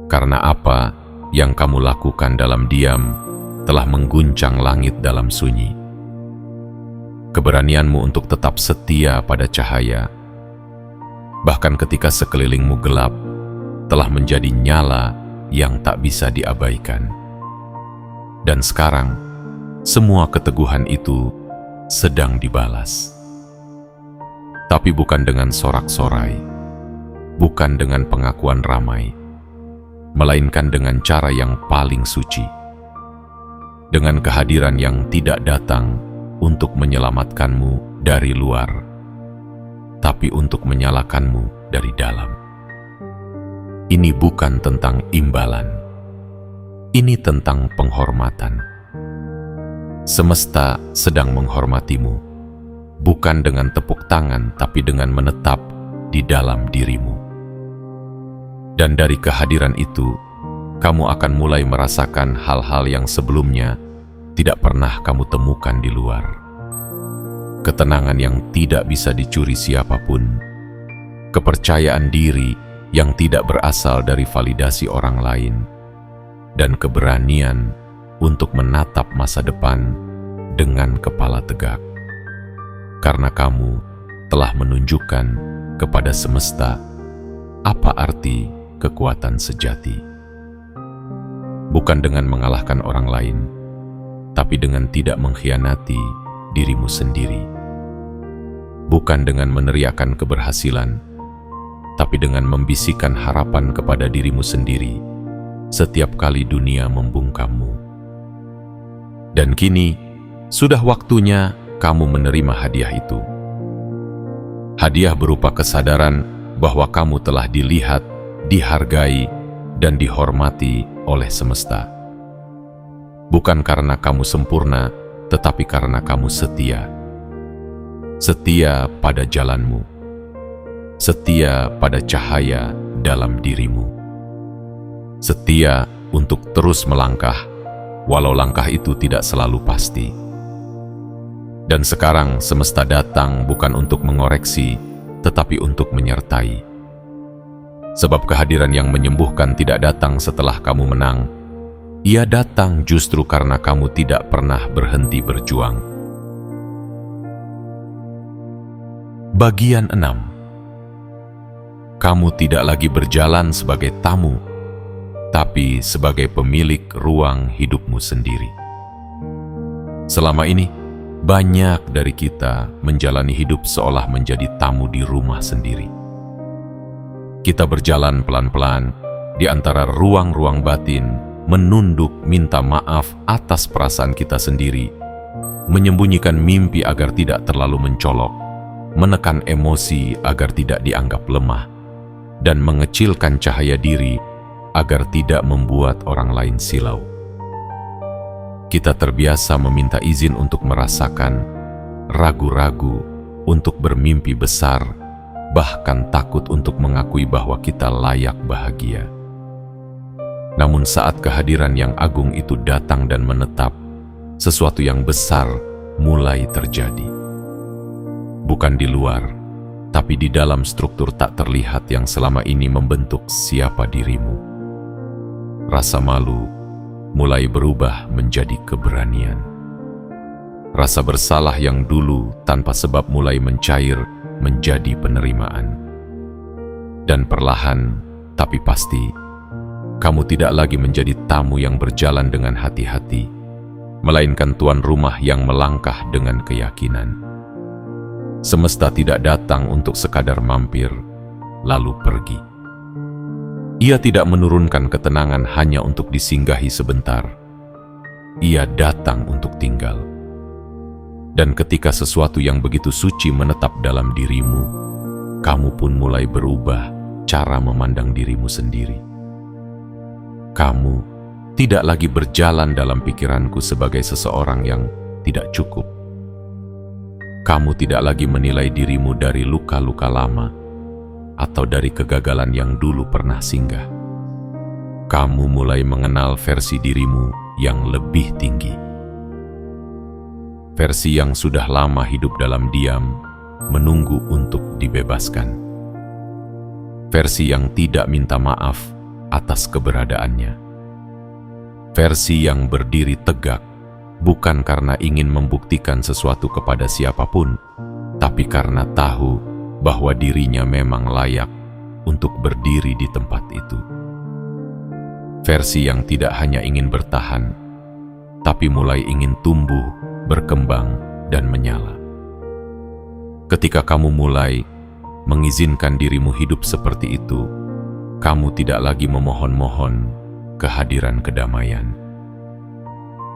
Karena apa yang kamu lakukan dalam diam telah mengguncang langit dalam sunyi. Keberanianmu untuk tetap setia pada cahaya, bahkan ketika sekelilingmu gelap, telah menjadi nyala yang tak bisa diabaikan. Dan sekarang, semua keteguhan itu sedang dibalas. Tapi bukan dengan sorak-sorai, bukan dengan pengakuan ramai, melainkan dengan cara yang paling suci. Dengan kehadiran yang tidak datang untuk menyelamatkanmu dari luar, tapi untuk menyalakanmu dari dalam. Ini bukan tentang imbalan. Ini tentang penghormatan. Semesta sedang menghormatimu, bukan dengan tepuk tangan, tapi dengan menetap di dalam dirimu. Dan dari kehadiran itu, kamu akan mulai merasakan hal-hal yang sebelumnya tidak pernah kamu temukan di luar. Ketenangan yang tidak bisa dicuri siapapun, kepercayaan diri yang tidak berasal dari validasi orang lain, dan keberanian untuk menatap masa depan dengan kepala tegak. Karena kamu telah menunjukkan kepada semesta apa arti kekuatan sejati. Bukan dengan mengalahkan orang lain, tapi dengan tidak mengkhianati dirimu sendiri. Bukan dengan meneriakan keberhasilan, tapi dengan membisikkan harapan kepada dirimu sendiri setiap kali dunia membungkammu. Dan kini, sudah waktunya kamu menerima hadiah itu. Hadiah berupa kesadaran bahwa kamu telah dilihat, dihargai, dan dihormati oleh semesta. Bukan karena kamu sempurna, tetapi karena kamu setia. Setia pada jalanmu. Setia pada cahaya dalam dirimu. Setia untuk terus melangkah, walau langkah itu tidak selalu pasti. Dan sekarang semesta datang bukan untuk mengoreksi, tetapi untuk menyertai. Sebab kehadiran yang menyembuhkan tidak datang setelah kamu menang. Ia datang justru karena kamu tidak pernah berhenti berjuang. Bagian 6. Kamu tidak lagi berjalan sebagai tamu, tapi sebagai pemilik ruang hidupmu sendiri. Selama ini, banyak dari kita menjalani hidup seolah menjadi tamu di rumah sendiri. Kita berjalan pelan-pelan di antara ruang-ruang batin, menunduk minta maaf atas perasaan kita sendiri, menyembunyikan mimpi agar tidak terlalu mencolok, menekan emosi agar tidak dianggap lemah, dan mengecilkan cahaya diri agar tidak membuat orang lain silau. Kita terbiasa meminta izin untuk merasakan, ragu-ragu untuk bermimpi besar, bahkan takut untuk mengakui bahwa kita layak bahagia. Namun saat kehadiran yang agung itu datang dan menetap, sesuatu yang besar mulai terjadi. Bukan di luar, tapi di dalam struktur tak terlihat yang selama ini membentuk siapa dirimu. Rasa malu mulai berubah menjadi keberanian. Rasa bersalah yang dulu tanpa sebab mulai mencair menjadi penerimaan. Dan perlahan, tapi pasti, kamu tidak lagi menjadi tamu yang berjalan dengan hati-hati, melainkan tuan rumah yang melangkah dengan keyakinan. Semesta tidak datang untuk sekadar mampir, lalu pergi. Ia tidak menurunkan ketenangan hanya untuk disinggahi sebentar. Ia datang untuk tinggal. Dan ketika sesuatu yang begitu suci menetap dalam dirimu, kamu pun mulai berubah cara memandang dirimu sendiri. Kamu tidak lagi berjalan dalam pikiranku sebagai seseorang yang tidak cukup. Kamu tidak lagi menilai dirimu dari luka-luka lama atau dari kegagalan yang dulu pernah singgah. Kamu mulai mengenal versi dirimu yang lebih tinggi. Versi yang sudah lama hidup dalam diam, menunggu untuk dibebaskan. Versi yang tidak minta maaf atas keberadaannya. Versi yang berdiri tegak, bukan karena ingin membuktikan sesuatu kepada siapapun, tapi karena tahu bahwa dirinya memang layak untuk berdiri di tempat itu. Versi yang tidak hanya ingin bertahan, tapi mulai ingin tumbuh, berkembang, dan menyala. Ketika kamu mulai mengizinkan dirimu hidup seperti itu, kamu tidak lagi memohon-mohon kehadiran kedamaian.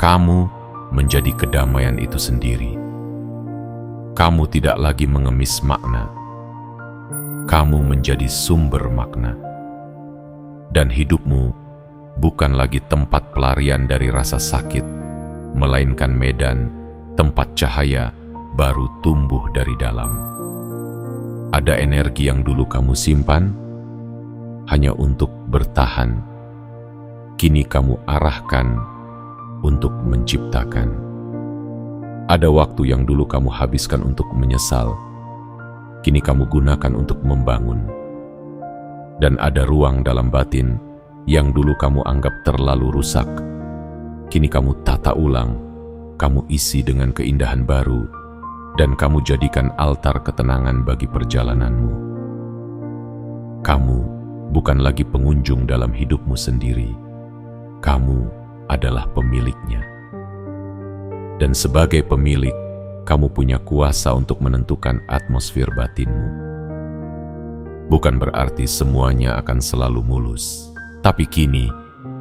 Kamu menjadi kedamaian itu sendiri. Kamu tidak lagi mengemis makna. Kamu menjadi sumber makna. Dan hidupmu bukan lagi tempat pelarian dari rasa sakit, melainkan medan tempat cahaya baru tumbuh dari dalam. Ada energi yang dulu kamu simpan hanya untuk bertahan, kini kamu arahkan untuk menciptakan. Ada waktu yang dulu kamu habiskan untuk menyesal, kini kamu gunakan untuk membangun. Dan ada ruang dalam batin yang dulu kamu anggap terlalu rusak, kini kamu tata ulang, kamu isi dengan keindahan baru, dan kamu jadikan altar ketenangan bagi perjalananmu. Kamu bukan lagi pengunjung dalam hidupmu sendiri. Kamu adalah pemiliknya. Dan sebagai pemilik, kamu punya kuasa untuk menentukan atmosfer batinmu. Bukan berarti semuanya akan selalu mulus, tapi kini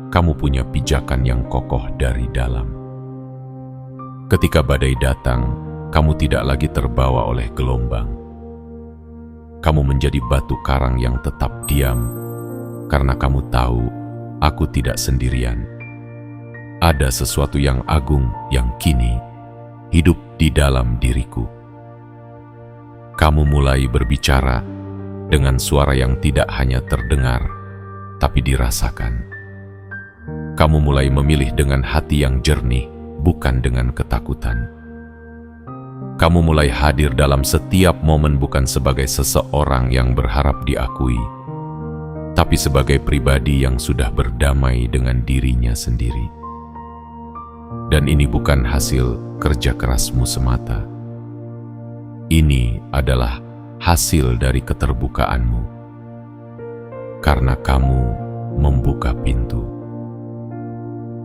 kamu punya pijakan yang kokoh dari dalam. Ketika badai datang, kamu tidak lagi terbawa oleh gelombang. Kamu menjadi batu karang yang tetap diam, karena kamu tahu aku tidak sendirian. Ada sesuatu yang agung yang kini hidup di dalam diriku. Kamu mulai berbicara dengan suara yang tidak hanya terdengar, tapi dirasakan. Kamu mulai memilih dengan hati yang jernih, bukan dengan ketakutan. Kamu mulai hadir dalam setiap momen bukan sebagai seseorang yang berharap diakui, tapi sebagai pribadi yang sudah berdamai dengan dirinya sendiri. Dan ini bukan hasil kerja kerasmu semata. Ini adalah hasil dari keterbukaanmu. Karena kamu membuka pintu.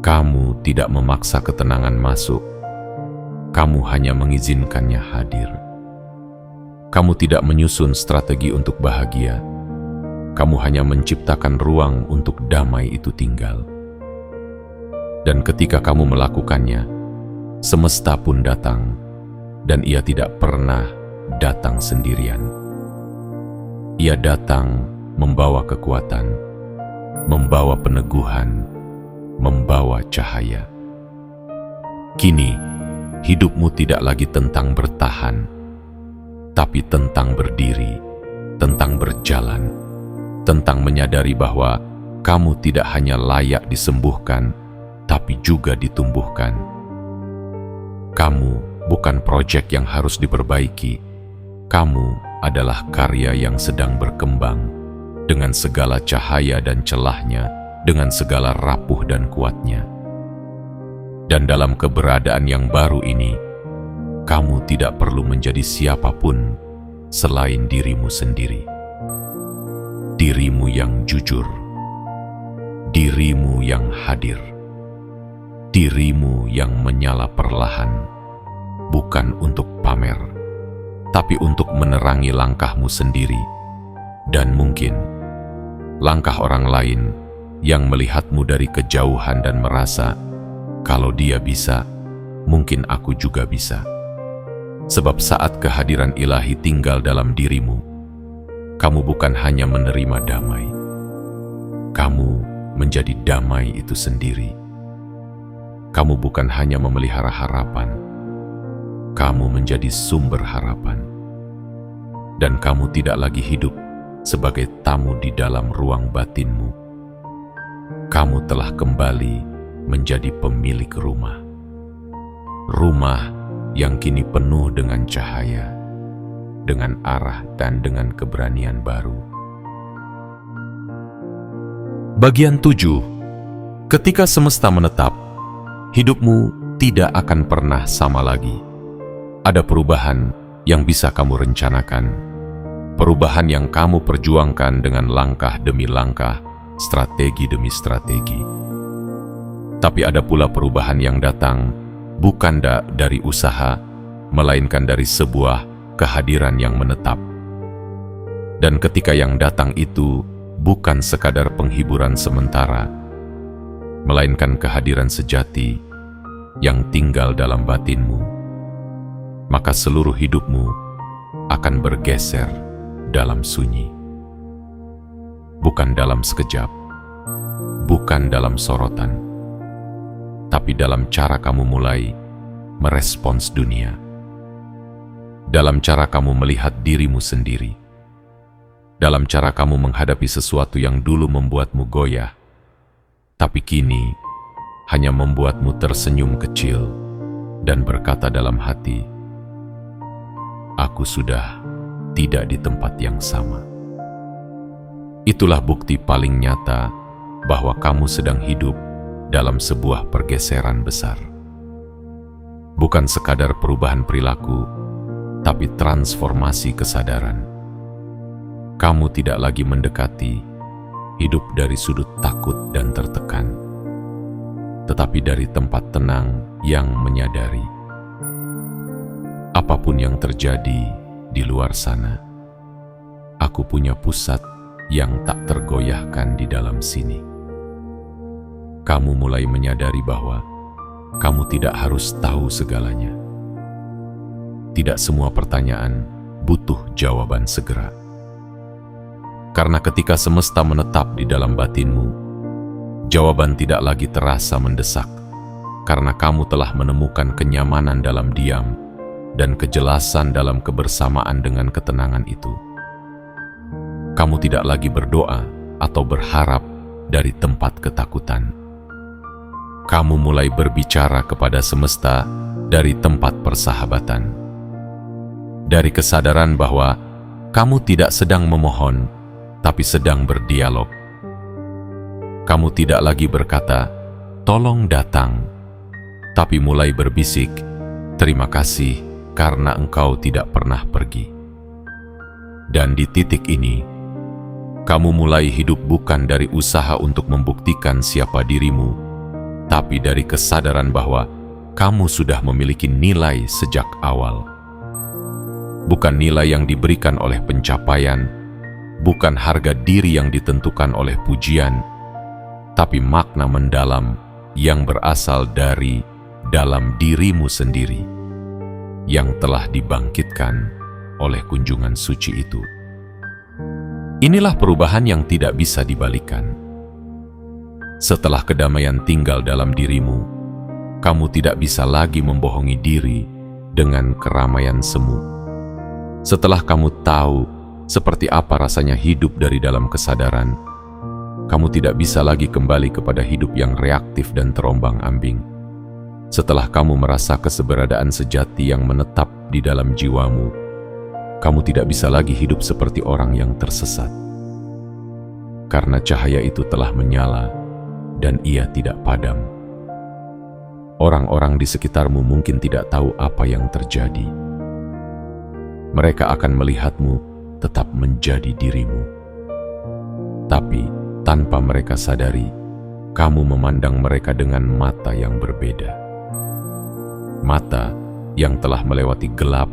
Kamu tidak memaksa ketenangan masuk. Kamu hanya mengizinkannya hadir. Kamu tidak menyusun strategi untuk bahagia. Kamu hanya menciptakan ruang untuk damai itu tinggal. Dan ketika kamu melakukannya, semesta pun datang, dan ia tidak pernah datang sendirian. Ia datang membawa kekuatan, membawa peneguhan, membawa cahaya. Kini, hidupmu tidak lagi tentang bertahan, tapi tentang berdiri, tentang berjalan, tentang menyadari bahwa kamu tidak hanya layak disembuhkan, tapi juga ditumbuhkan. Kamu bukan proyek yang harus diperbaiki. Kamu adalah karya yang sedang berkembang, dengan segala cahaya dan celahnya, dengan segala rapuh dan kuatnya. Dan dalam keberadaan yang baru ini, kamu tidak perlu menjadi siapapun selain dirimu sendiri. Dirimu yang jujur, dirimu yang hadir, dirimu yang menyala perlahan, bukan untuk pamer, tapi untuk menerangi langkahmu sendiri, dan mungkin langkah orang lain yang melihatmu dari kejauhan dan merasa, kalau dia bisa, mungkin aku juga bisa. Sebab saat kehadiran ilahi tinggal dalam dirimu, kamu bukan hanya menerima damai, kamu menjadi damai itu sendiri. Kamu bukan hanya memelihara harapan, kamu menjadi sumber harapan. Dan kamu tidak lagi hidup sebagai tamu di dalam ruang batinmu. Kamu telah kembali menjadi pemilik rumah. Rumah yang kini penuh dengan cahaya, dengan arah dan dengan keberanian baru. Bagian 7. Ketika semesta menetap, hidupmu tidak akan pernah sama lagi. Ada perubahan yang bisa kamu rencanakan, perubahan yang kamu perjuangkan dengan langkah demi langkah, strategi demi strategi. Tapi ada pula perubahan yang datang bukan dari usaha, melainkan dari sebuah kehadiran yang menetap. Dan ketika yang datang itu bukan sekadar penghiburan sementara, melainkan kehadiran sejati yang tinggal dalam batinmu, maka seluruh hidupmu akan bergeser dalam sunyi. Bukan dalam sekejap, bukan dalam sorotan, tapi dalam cara kamu mulai merespons dunia, dalam cara kamu melihat dirimu sendiri, dalam cara kamu menghadapi sesuatu yang dulu membuatmu goyah, tapi kini hanya membuatmu tersenyum kecil dan berkata dalam hati, aku sudah tidak di tempat yang sama. Itulah bukti paling nyata bahwa kamu sedang hidup dalam sebuah pergeseran besar. Bukan sekadar perubahan perilaku, tapi transformasi kesadaran. Kamu tidak lagi mendekati hidup dari sudut takut dan tertekan, tetapi dari tempat tenang yang menyadari apapun yang terjadi di luar sana, aku punya pusat yang tak tergoyahkan di dalam sini. Kamu mulai menyadari bahwa kamu tidak harus tahu segalanya. Tidak semua pertanyaan butuh jawaban segera. Karena ketika semesta menetap di dalam batinmu, jawaban tidak lagi terasa mendesak, karena kamu telah menemukan kenyamanan dalam diam dan kejelasan dalam kebersamaan dengan ketenangan itu. Kamu tidak lagi berdoa atau berharap dari tempat ketakutan. Kamu mulai berbicara kepada semesta dari tempat persahabatan, dari kesadaran bahwa kamu tidak sedang memohon, tapi sedang berdialog. Kamu tidak lagi berkata, tolong datang, tapi mulai berbisik, terima kasih karena engkau tidak pernah pergi. Dan di titik ini, kamu mulai hidup bukan dari usaha untuk membuktikan siapa dirimu, tapi dari kesadaran bahwa kamu sudah memiliki nilai sejak awal. Bukan nilai yang diberikan oleh pencapaian, bukan harga diri yang ditentukan oleh pujian, tapi makna mendalam yang berasal dari dalam dirimu sendiri, yang telah dibangkitkan oleh kunjungan suci itu. Inilah perubahan yang tidak bisa dibalikan. Setelah kedamaian tinggal dalam dirimu, kamu tidak bisa lagi membohongi diri dengan keramaian semu. Setelah kamu tahu seperti apa rasanya hidup dari dalam kesadaran, kamu tidak bisa lagi kembali kepada hidup yang reaktif dan terombang-ambing. Setelah kamu merasa keberadaan sejati yang menetap di dalam jiwamu, kamu tidak bisa lagi hidup seperti orang yang tersesat. Karena cahaya itu telah menyala dan ia tidak padam. Orang-orang di sekitarmu mungkin tidak tahu apa yang terjadi. Mereka akan melihatmu tetap menjadi dirimu. Tapi tanpa mereka sadari, kamu memandang mereka dengan mata yang berbeda. Mata yang telah melewati gelap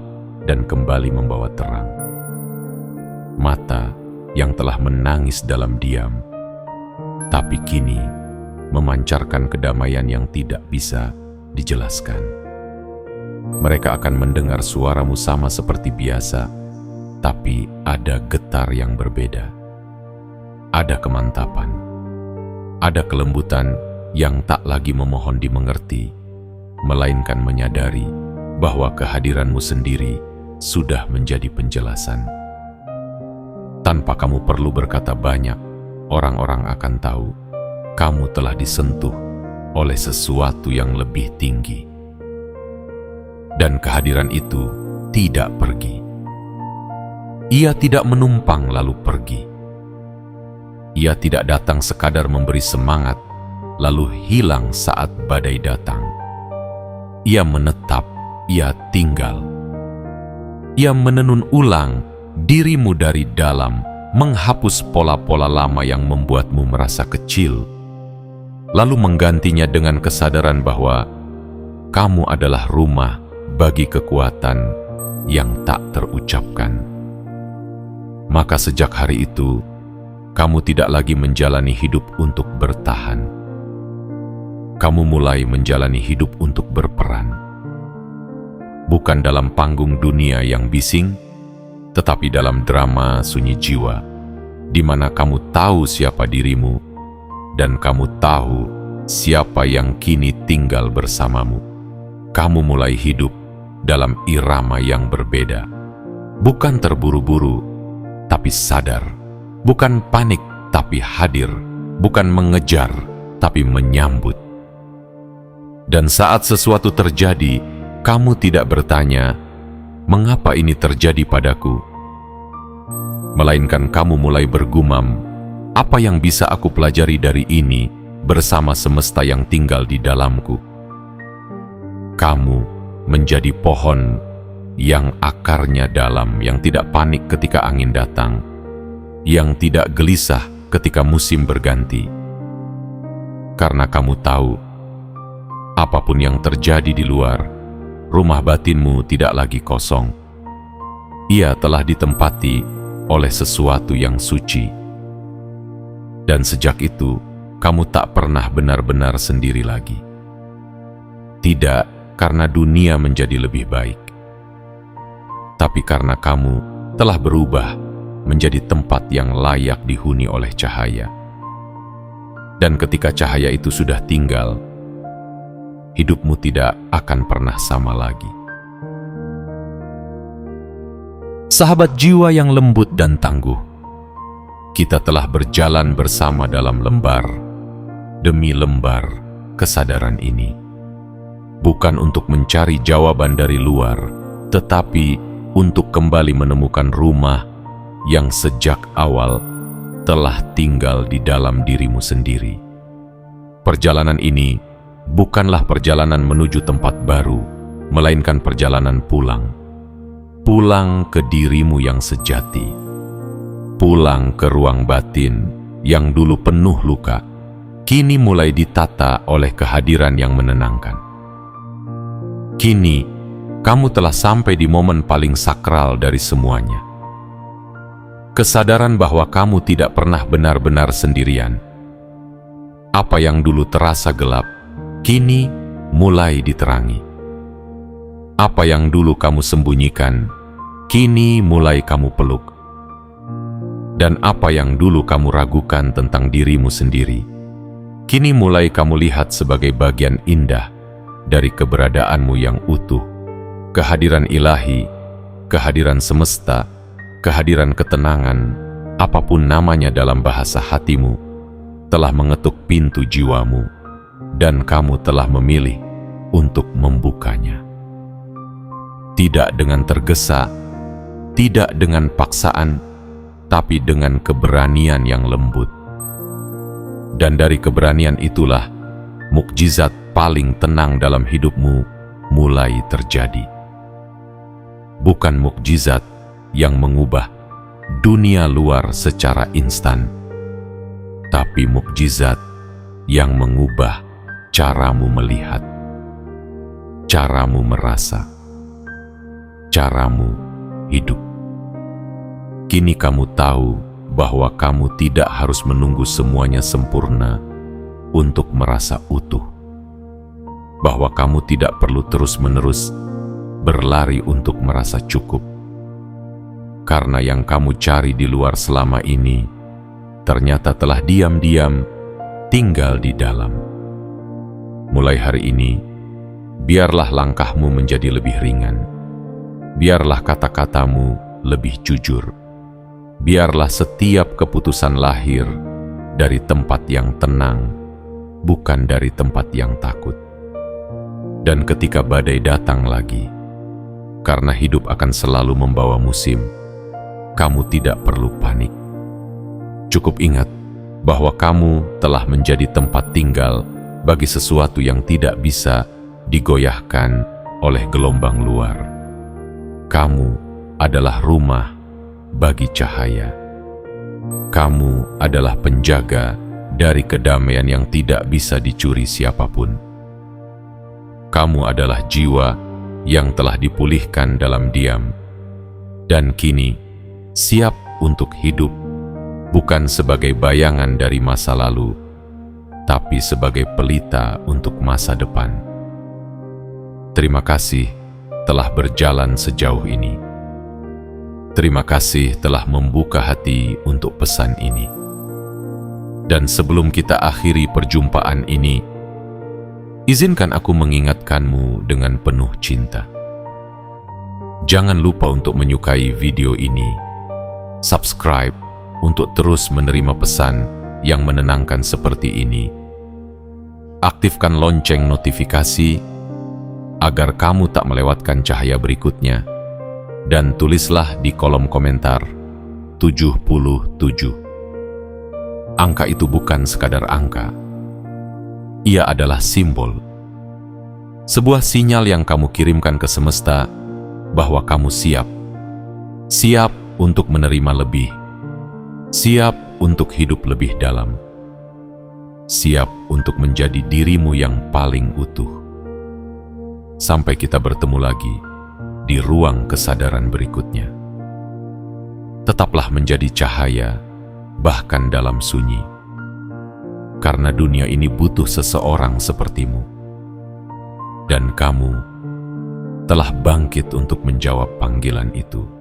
dan kembali membawa terang. Mata yang telah menangis dalam diam, tapi kini memancarkan kedamaian yang tidak bisa dijelaskan. Mereka akan mendengar suaramu sama seperti biasa, tapi ada getar yang berbeda. Ada kemantapan, ada kelembutan yang tak lagi memohon dimengerti, melainkan menyadari bahwa kehadiranmu sendiri sudah menjadi penjelasan. Tanpa kamu perlu berkata banyak, orang-orang akan tahu kamu telah disentuh oleh sesuatu yang lebih tinggi. Dan kehadiran itu tidak pergi. Ia tidak menumpang lalu pergi. Ia tidak datang sekadar memberi semangat, lalu hilang saat badai datang. Ia menetap, ia tinggal. Ia menenun ulang dirimu dari dalam, menghapus pola-pola lama yang membuatmu merasa kecil, lalu menggantinya dengan kesadaran bahwa kamu adalah rumah bagi kekuatan yang tak terucapkan. Maka sejak hari itu, kamu tidak lagi menjalani hidup untuk bertahan. Kamu mulai menjalani hidup untuk berperan. Bukan dalam panggung dunia yang bising, tetapi dalam drama sunyi jiwa, di mana kamu tahu siapa dirimu, dan kamu tahu siapa yang kini tinggal bersamamu. Kamu mulai hidup dalam irama yang berbeda. Bukan terburu-buru, tapi sadar. Bukan panik, tapi hadir. Bukan mengejar, tapi menyambut. Dan saat sesuatu terjadi, kamu tidak bertanya, "Mengapa ini terjadi padaku?" Melainkan kamu mulai bergumam, "Apa yang bisa aku pelajari dari ini bersama semesta yang tinggal di dalamku?" Kamu menjadi pohon yang akarnya dalam, yang tidak panik ketika angin datang, yang tidak gelisah ketika musim berganti. Karena kamu tahu, apapun yang terjadi di luar, rumah batinmu tidak lagi kosong. Ia telah ditempati oleh sesuatu yang suci. Dan sejak itu, kamu tak pernah benar-benar sendiri lagi. Tidak karena dunia menjadi lebih baik, tapi karena kamu telah berubah menjadi tempat yang layak dihuni oleh cahaya. Dan ketika cahaya itu sudah tinggal, hidupmu tidak akan pernah sama lagi. Sahabat jiwa yang lembut dan tangguh, kita telah berjalan bersama dalam lembar demi lembar kesadaran ini. Bukan untuk mencari jawaban dari luar, tetapi untuk kembali menemukan rumah yang sejak awal telah tinggal di dalam dirimu sendiri. Perjalanan ini bukanlah perjalanan menuju tempat baru, melainkan perjalanan pulang. Pulang ke dirimu yang sejati. Pulang ke ruang batin yang dulu penuh luka, kini mulai ditata oleh kehadiran yang menenangkan. Kini, kamu telah sampai di momen paling sakral dari semuanya. Kesadaran bahwa kamu tidak pernah benar-benar sendirian. Apa yang dulu terasa gelap, kini mulai diterangi. Apa yang dulu kamu sembunyikan, kini mulai kamu peluk. Dan apa yang dulu kamu ragukan tentang dirimu sendiri, kini mulai kamu lihat sebagai bagian indah dari keberadaanmu yang utuh. Kehadiran ilahi, kehadiran semesta, kehadiran ketenangan, apapun namanya dalam bahasa hatimu, telah mengetuk pintu jiwamu, dan kamu telah memilih untuk membukanya. Tidak dengan tergesa, tidak dengan paksaan, tapi dengan keberanian yang lembut. Dan dari keberanian itulah, mukjizat paling tenang dalam hidupmu mulai terjadi. Bukan mukjizat yang mengubah dunia luar secara instan, tapi mukjizat yang mengubah caramu melihat, caramu merasa, caramu hidup. Kini kamu tahu bahwa kamu tidak harus menunggu semuanya sempurna untuk merasa utuh. Bahwa kamu tidak perlu terus-menerus berlari untuk merasa cukup. Karena yang kamu cari di luar selama ini ternyata telah diam-diam tinggal di dalam. Mulai hari ini, biarlah langkahmu menjadi lebih ringan. Biarlah kata-katamu lebih jujur. Biarlah setiap keputusan lahir dari tempat yang tenang, bukan dari tempat yang takut. Dan ketika badai datang lagi, karena hidup akan selalu membawa musim, kamu tidak perlu panik. Cukup ingat bahwa kamu telah menjadi tempat tinggal bagi sesuatu yang tidak bisa digoyahkan oleh gelombang luar. Kamu adalah rumah bagi cahaya. Kamu adalah penjaga dari kedamaian yang tidak bisa dicuri siapapun. Kamu adalah jiwa yang telah dipulihkan dalam diam, dan kini siap untuk hidup, bukan sebagai bayangan dari masa lalu, tapi sebagai pelita untuk masa depan. Terima kasih telah berjalan sejauh ini. Terima kasih telah membuka hati untuk pesan ini. Dan sebelum kita akhiri perjumpaan ini, izinkan aku mengingatkanmu dengan penuh cinta. Jangan lupa untuk menyukai video ini, subscribe untuk terus menerima pesan yang menenangkan seperti ini. Aktifkan lonceng notifikasi agar kamu tak melewatkan cahaya berikutnya. Dan tulislah di kolom komentar 77. Angka itu bukan sekadar angka. Ia adalah simbol. Sebuah sinyal yang kamu kirimkan ke semesta bahwa kamu siap. Siap untuk menerima lebih. Siap untuk hidup lebih dalam. Siap untuk menjadi dirimu yang paling utuh. Sampai kita bertemu lagi di ruang kesadaran berikutnya. Tetaplah menjadi cahaya, bahkan dalam sunyi. Karena dunia ini butuh seseorang sepertimu. Dan kamu telah bangkit untuk menjawab panggilan itu.